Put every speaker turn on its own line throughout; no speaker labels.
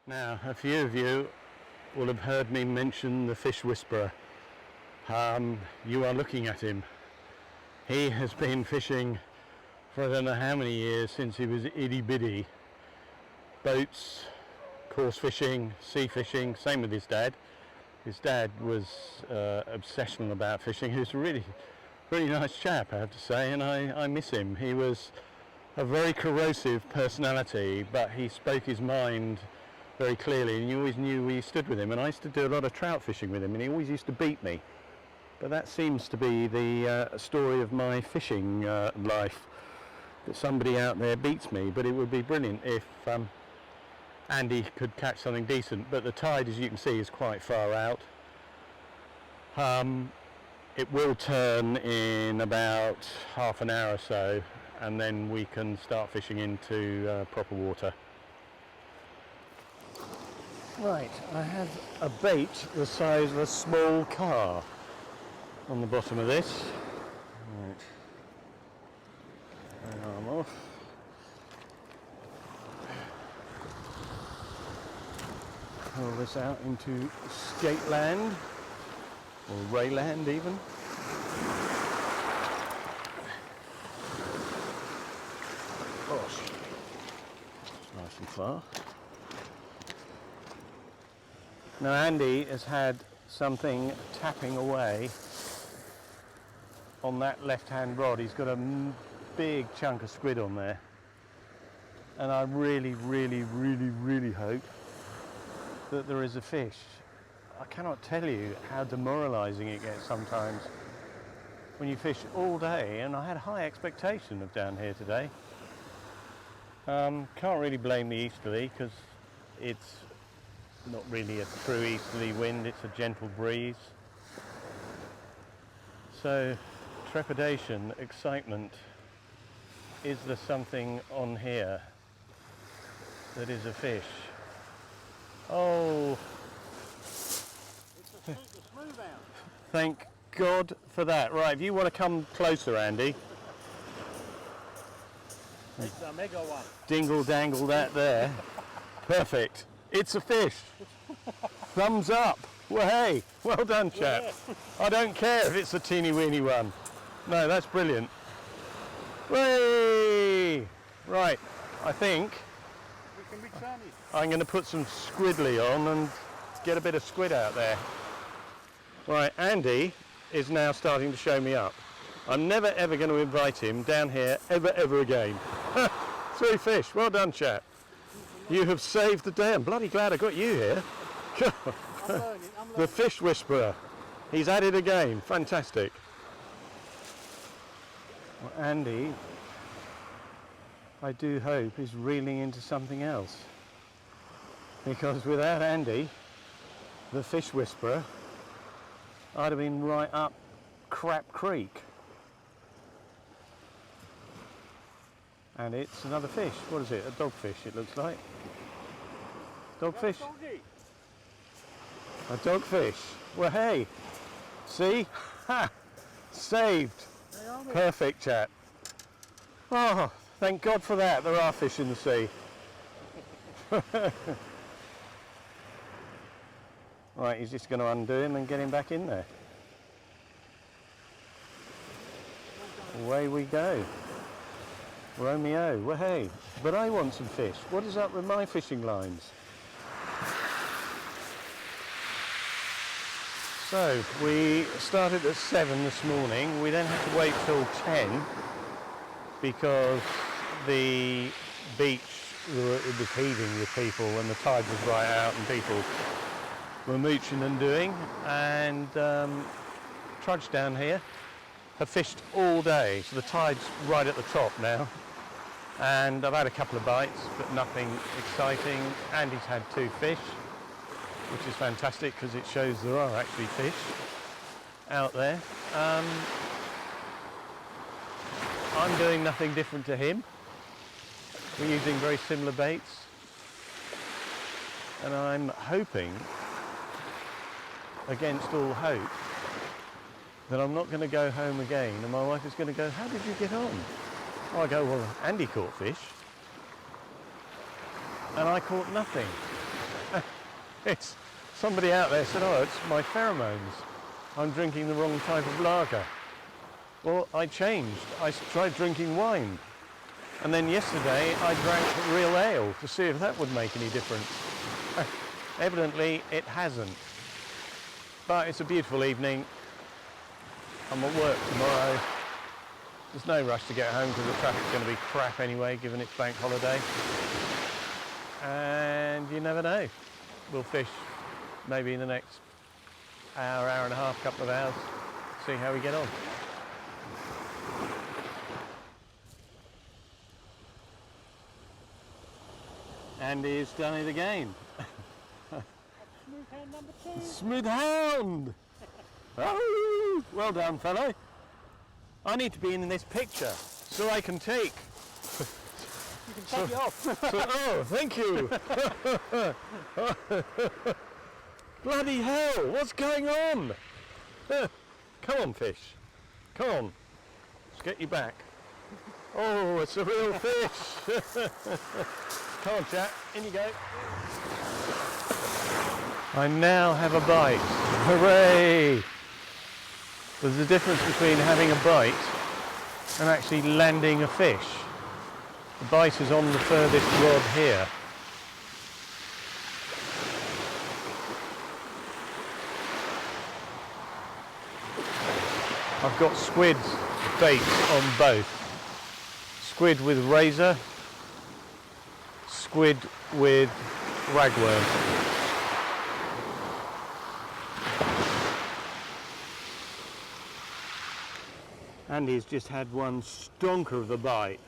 Now, a few of you will have heard me mention the fish whisperer. You are looking at him. He has been fishing for I don't know how many years, since he was itty bitty. Boats, coarse fishing, sea fishing, same with his dad. His dad was obsessional about fishing. He was a really nice chap, I have to say, and I miss him. He was a very corrosive personality, but he spoke his mind very clearly, and you always knew where you stood with him. And I used to do a lot of trout fishing with him, and he always used to beat me. But that seems to be the story of my fishing life, that somebody out there beats me. But it would be brilliant if Andy could catch something decent. But the tide, as you can see, is quite far out. It will turn in about half an hour or so, and then we can start fishing into proper water. Right, I have a bait the size of a small car on the bottom of this. Right, arm off. Pull this out into skate land, or ray land even. Gosh, it's nice and far. Now Andy has had something tapping away on that left-hand rod. He's got a big chunk of squid on there, and I really hope that there is a fish. I cannot tell you how demoralising it gets sometimes when you fish all day, and I had high expectation of down here today. Can't really blame the easterly, because it's not really a true easterly wind, it's a gentle breeze. So trepidation, excitement, is there something on here that is a fish? Oh,
it's a smooth hound.
Thank God for that. Right, if you want to come closer, Andy.
It's a mega one.
Dingle dangle that there. Perfect. It's a fish. Thumbs up. Well, hey, well done, chap.
Yeah.
I don't care if it's a teeny weeny one. No, that's brilliant. Way! Right, I think
We can be sunny.
I'm going to put some squidly on and get a bit of squid out there. Right, Andy is now starting to show me up. I'm never ever going to invite him down here ever again. 3 fish. Well done, chap. You have saved the day. I'm bloody glad I got you here.
I'm learning.
The fish whisperer. He's at it again. Fantastic. Well, Andy, I do hope, is reeling into something else. Because without Andy, the fish whisperer, I'd have been right up Crap Creek. And it's another fish. What is it? A dogfish, it looks like. Dogfish? A dogfish. Well, hey, see? Ha! Saved. Perfect, chap. Oh, thank God for that. There are fish in the sea. Right, he's just going to undo him and get him back in there. Away we go. Romeo, well hey, but I want some fish. What is up with my fishing lines? So, we started at 7 this morning. We then had to wait till 10 because the beach was heaving with people and the tide was right out and people were mooching and doing, and trudged down here. Have fished all day, so the tide's right at the top now. And I've had a couple of bites, but nothing exciting. Andy's had 2 fish, which is fantastic because it shows there are actually fish out there. I'm doing nothing different to him. We're using very similar baits. And I'm hoping, against all hope, that I'm not going to go home again and my wife is going to go, how did you get on? I go, well, Andy caught fish and I caught nothing. It's somebody out there said, oh, it's my pheromones. I'm drinking the wrong type of lager. Well, I changed. I tried drinking wine. And then yesterday I drank real ale to see if that would make any difference. Evidently it hasn't. But it's a beautiful evening. I'm at work tomorrow. There's no rush to get home because the traffic's going to be crap anyway, given it's bank holiday. And you never know. We'll fish maybe in the next hour, hour and a half, couple of hours, see how we get on. Andy's done it again.
Smooth hound number 2.
Smooth hound! Oh, well done, fellow. I need to be in this picture so I can take.
You can take it off.
Oh, thank you. Bloody hell, what's going on? Come on, fish. Come on. Let's get you back. Oh, it's a real fish. Come on, chap. In you go. I now have a bite. Hooray! There's a difference between having a bite and actually landing a fish. The bite is on the furthest rod here. I've got squid bait on both. Squid with razor, squid with ragworm. Andy's just had one stonker of the bite.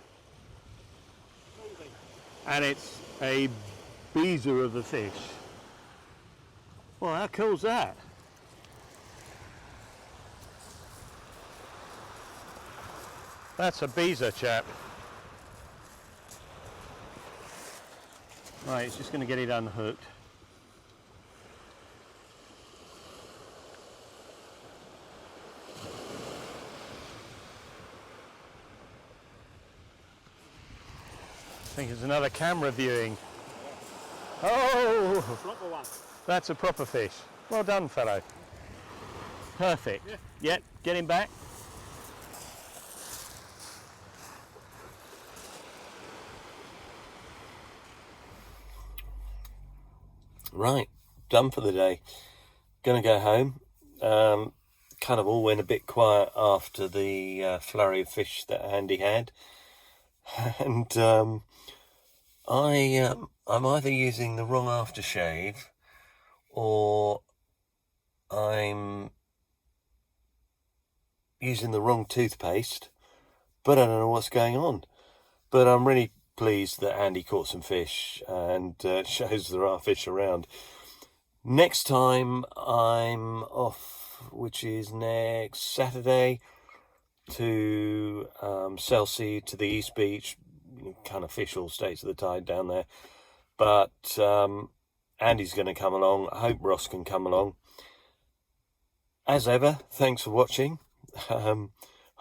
And it's a beezer of the fish. Well, how cool's that? That's a beezer, chap. Right, it's just going to get it unhooked. I think it's another camera viewing. Oh!
Proper one.
That's a proper fish. Well done, fellow. Perfect.
Yeah.
Yep, get him back.
Right, done for the day. Gonna go home. Kind of all went a bit quiet after the flurry of fish that Andy had. And I'm either using the wrong aftershave or I'm using the wrong toothpaste, but I don't know what's going on. But I'm really pleased that Andy caught some fish and shows there are fish around. Next time I'm off, which is next Saturday, to Selsey, to the East Beach. Kind of fish all states of the tide down there. But Andy's going to come along. I hope Ross can come along. As ever, thanks for watching. I'm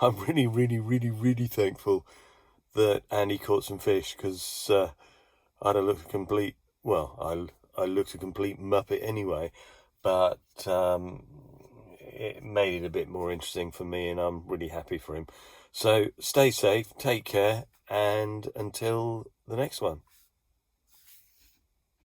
really, really, really, really thankful that Andy caught some fish, because I'd have looked a complete, well, I looked a complete muppet anyway, but it made it a bit more interesting for me, and I'm really happy for him. So stay safe, take care, and until the next one.